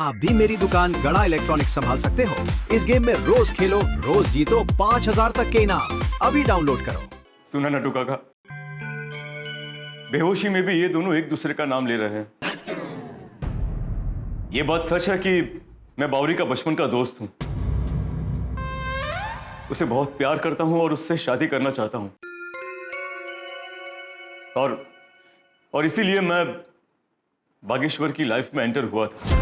आप भी मेरी दुकान गड़ा इलेक्ट्रॉनिक्स संभाल सकते हो। इस गेम में रोज खेलो, रोज जीतो 5,000 तक के इनाम। अभी डाउनलोड करो। सुना नटू काका, बेहोशी में भी ये दोनों एक दूसरे का नाम ले रहे हैं। ये बात सच है कि मैं बावरी का बचपन का दोस्त हूं। उसे बहुत प्यार करता हूं और उससे शादी करना चाहता हूं। और इसीलिए मैं बागेश्वर की लाइफ में एंटर हुआ था।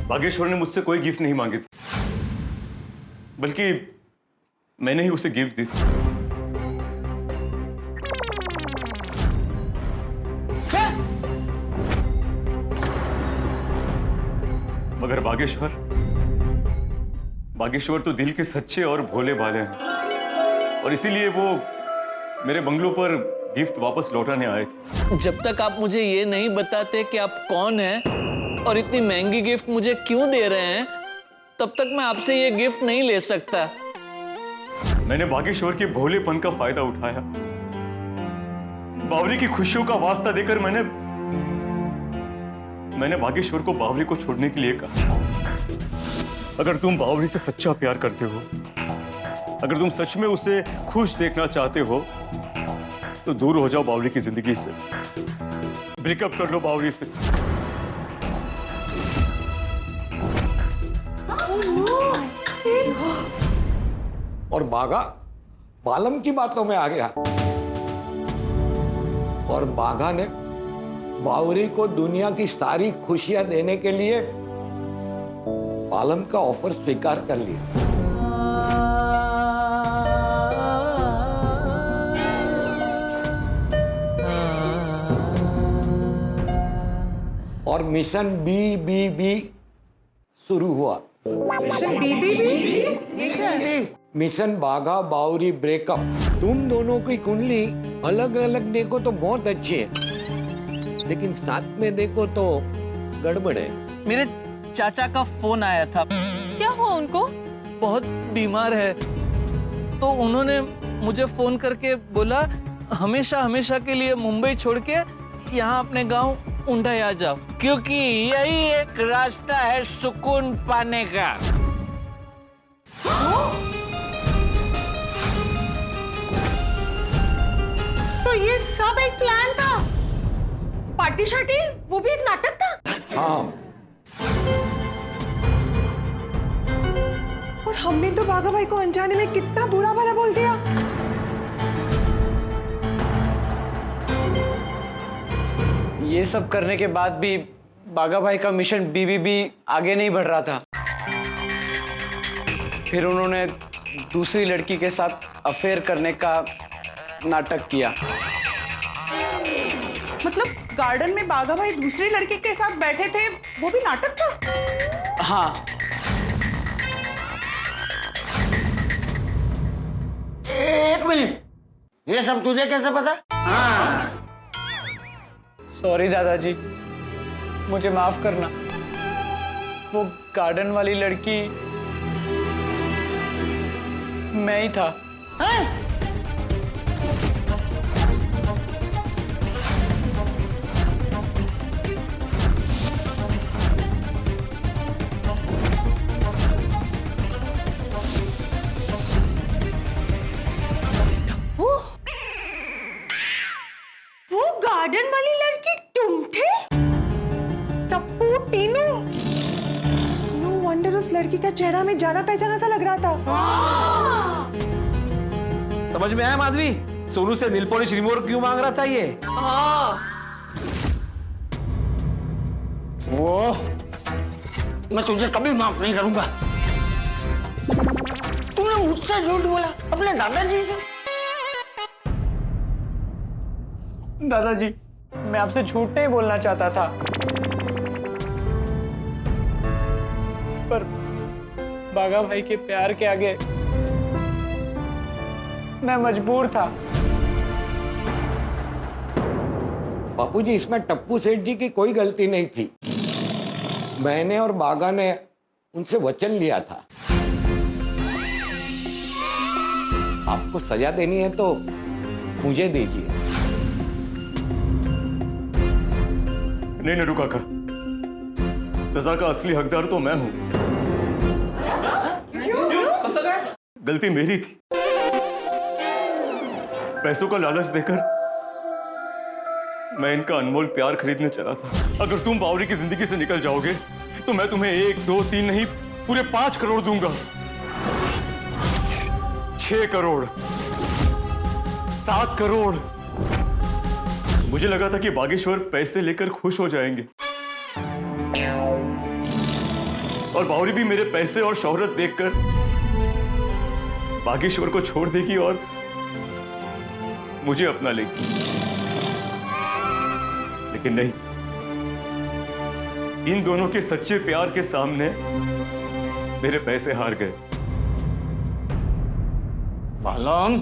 बागेश्वर ने मुझसे कोई गिफ्ट नहीं मांगी थी, बल्कि मैंने ही उसे गिफ्ट दी थी। मगर बागेश्वर तो दिल के सच्चे और भोले भाले हैं, और इसीलिए वो मेरे बंगलों पर गिफ्ट वापस लौटाने आए थे। जब तक आप मुझे ये नहीं बताते कि आप कौन हैं और इतनी महंगी गिफ्ट मुझे क्यों दे रहे हैं, तब तक मैं आपसे ये गिफ्ट नहीं ले सकता। मैंने बागेश्वर के भोलेपन का फायदा उठाया। बावरी की खुशियों का वास्ता देकर मैंने बागेश्वर को बावरी को छोड़ने के लिए कहा। अगर तुम बावरी से सच्चा प्यार करते हो, अगर तुम सच में उसे खुश देखना चाहते हो, तो दूर हो जाओ बावरी की जिंदगी से। ब्रेकअप कर लो बावरी से। और बागा बालम की बातों में आ गया, और बागा ने बावरी को दुनिया की सारी खुशियां देने के लिए बालम का ऑफर स्वीकार कर लिया। और मिशन BBB शुरू हुआ। मिशन बागा बावरी ब्रेकअप। तुम दोनों की कुंडली अलग अलग देखो तो बहुत अच्छी है, लेकिन साथ में देखो तो गड़बड़ है। मेरे चाचा का फोन आया था। क्या हुआ उनको? बहुत बीमार है, तो उन्होंने मुझे फोन करके बोला हमेशा हमेशा के लिए मुंबई छोड़ के यहाँ अपने गांव उंडाई आ जाओ, क्योंकि यही एक रास्ता है सुकून पाने का। तो ये सब एक प्लान था? पार्टी शार्टी, वो भी एक नाटक था? हाँ। और हमने तो बागा भाई को अनजाने में कितना बुरा भला बोल दिया। ये सब करने के बाद भी बागा भाई का मिशन BBB आगे नहीं बढ़ रहा था। फिर उन्होंने दूसरी लड़की के साथ अफेयर करने का नाटक किया। मतलब गार्डन में बागा भाई दूसरी लड़की के साथ बैठे थे, वो भी नाटक था? हाँ। एक मिनट, ये सब तुझे कैसे पता? हाँ। सॉरी दादाजी, मुझे माफ करना। वो गार्डन वाली लड़की मैं ही था। हाँ? वो गार्डन वाली लड़की तुम थे? टप्पू, टीनू। नो वंडर उस लड़की का चेहरा में जाना पहचाना सा लग रहा था। समझ में आया माधवी? सोनू से नील पॉलिश रिमूवर क्यों मांग रहा था ये? वो मैं तुझे कभी माफ नहीं करूंगा। तूने मुझसे झूठ बोला अपने दादाजी से। दादाजी, मैं आपसे झूठ नहीं बोलना चाहता था, पर बागा भाई के प्यार के आगे मैं मजबूर था। बापूजी, इसमें टप्पू सेठ जी की कोई गलती नहीं थी। मैंने और बागा ने उनसे वचन लिया था। आपको सजा देनी है तो मुझे दीजिए। नहीं नडू काका, सजा का असली हकदार तो मैं हूं। गलती मेरी थी। पैसों का लालच देकर मैं इनका अनमोल प्यार खरीदने चला था। अगर तुम बावरी की जिंदगी से निकल जाओगे तो मैं तुम्हें 1, 2, 3 नहीं पूरे 5 करोड़ दूंगा। 6 करोड़, 7 करोड़। मुझे लगा था कि बागेश्वर पैसे लेकर खुश हो जाएंगे और बावरी भी मेरे पैसे और शोहरत देखकर बागेश्वर को छोड़ देगी और मुझे अपना लेगी। लेकिन नहीं, इन दोनों के सच्चे प्यार के सामने मेरे पैसे हार गए। बालम,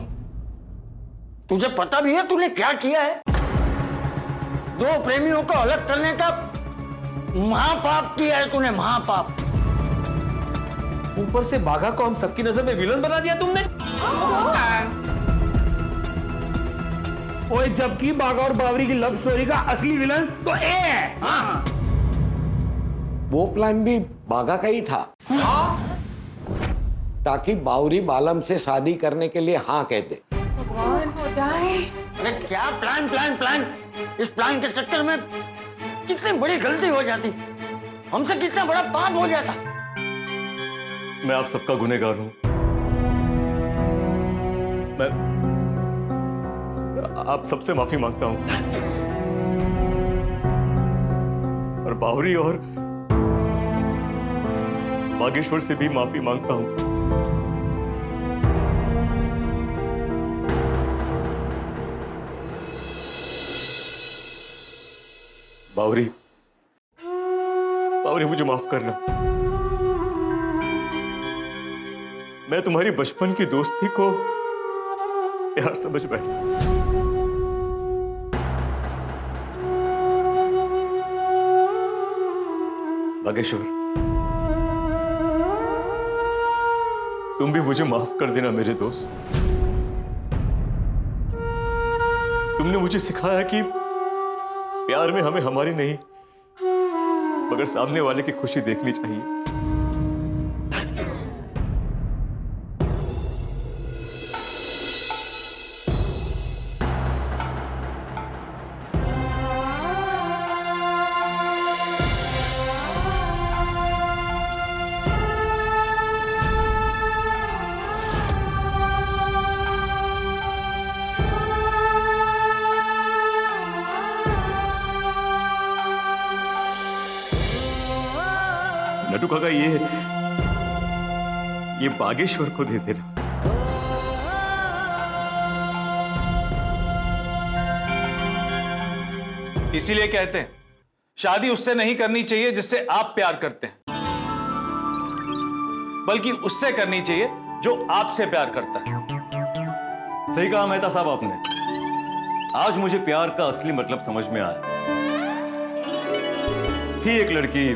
तुझे पता भी है तूने क्या किया है? 2 प्रेमियों को अलग करने का महापाप किया है तूने, महापाप। ऊपर से बाघा को हम सबकी नजर में विलन बना दिया तुमने। ओए, जबकि बाघा और बावरी की लव स्टोरी का असली विलन तो ए है। हाँ। वो प्लान भी बाघा का ही था, ताकि बावरी बालम से शादी करने के लिए हाँ कह दे। अरे क्या प्लान प्लान प्लान! इस प्लान के चक्कर में कितनी बड़ी गलती हो जाती, हमसे कितना बड़ा पाप हो जाता। मैं आप सबका गुनहगार हूं। मैं आप सबसे माफी मांगता हूं और बावरी और बागेश्वर से भी माफी मांगता हूं। बावरी, बावरी मुझे माफ करना। मैं तुम्हारी बचपन की दोस्ती को प्यार समझ बैठा। बागेश्वर, तुम भी मुझे माफ कर देना मेरे दोस्त। तुमने मुझे सिखाया कि प्यार में हमें हमारी नहीं मगर सामने वाले की खुशी देखनी चाहिए। नटू काका, ये बागेश्वर को दे देना। इसीलिए कहते हैं शादी उससे नहीं करनी चाहिए जिससे आप प्यार करते हैं, बल्कि उससे करनी चाहिए जो आपसे प्यार करता है। सही कहा मेहता साहब आपने। आज मुझे प्यार का असली मतलब समझ में आया। थी एक लड़की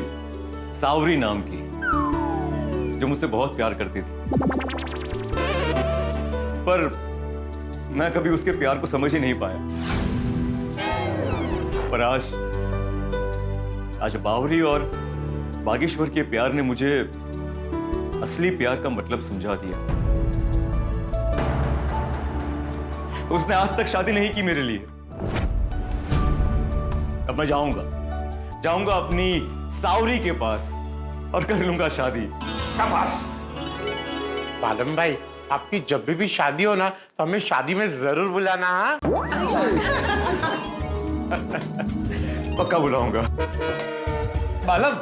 सावरी नाम की जो मुझसे बहुत प्यार करती थी, पर मैं कभी उसके प्यार को समझ ही नहीं पाया। पर आज बावरी और बागेश्वर के प्यार ने मुझे असली प्यार का मतलब समझा दिया। उसने आज तक शादी नहीं की मेरे लिए। अब मैं जाऊंगा अपनी सावरी के पास और कर लूंगा शादी। शाबाश बालम भाई, आपकी जब भी शादी हो ना तो हमें शादी में जरूर बुलाना। हाँ पक्का बुलाऊंगा। बालम,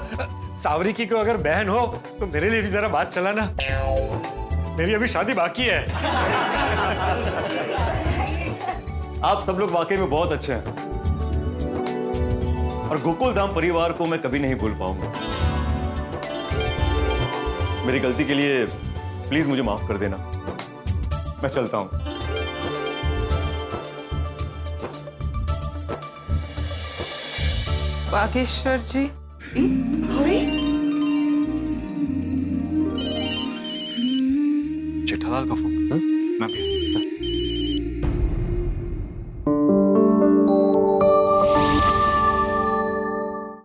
सावरी की को अगर बहन हो तो मेरे लिए भी जरा बात चलाना। मेरी अभी शादी बाकी है। आप सब लोग वाकई में बहुत अच्छे हैं और गोकुल धाम परिवार को मैं कभी नहीं भूल पाऊंगा। मेरी गलती के लिए प्लीज मुझे माफ कर देना। मैं चलता हूं। बागेश्वर जी, जेठालाल का फोन। मैं भी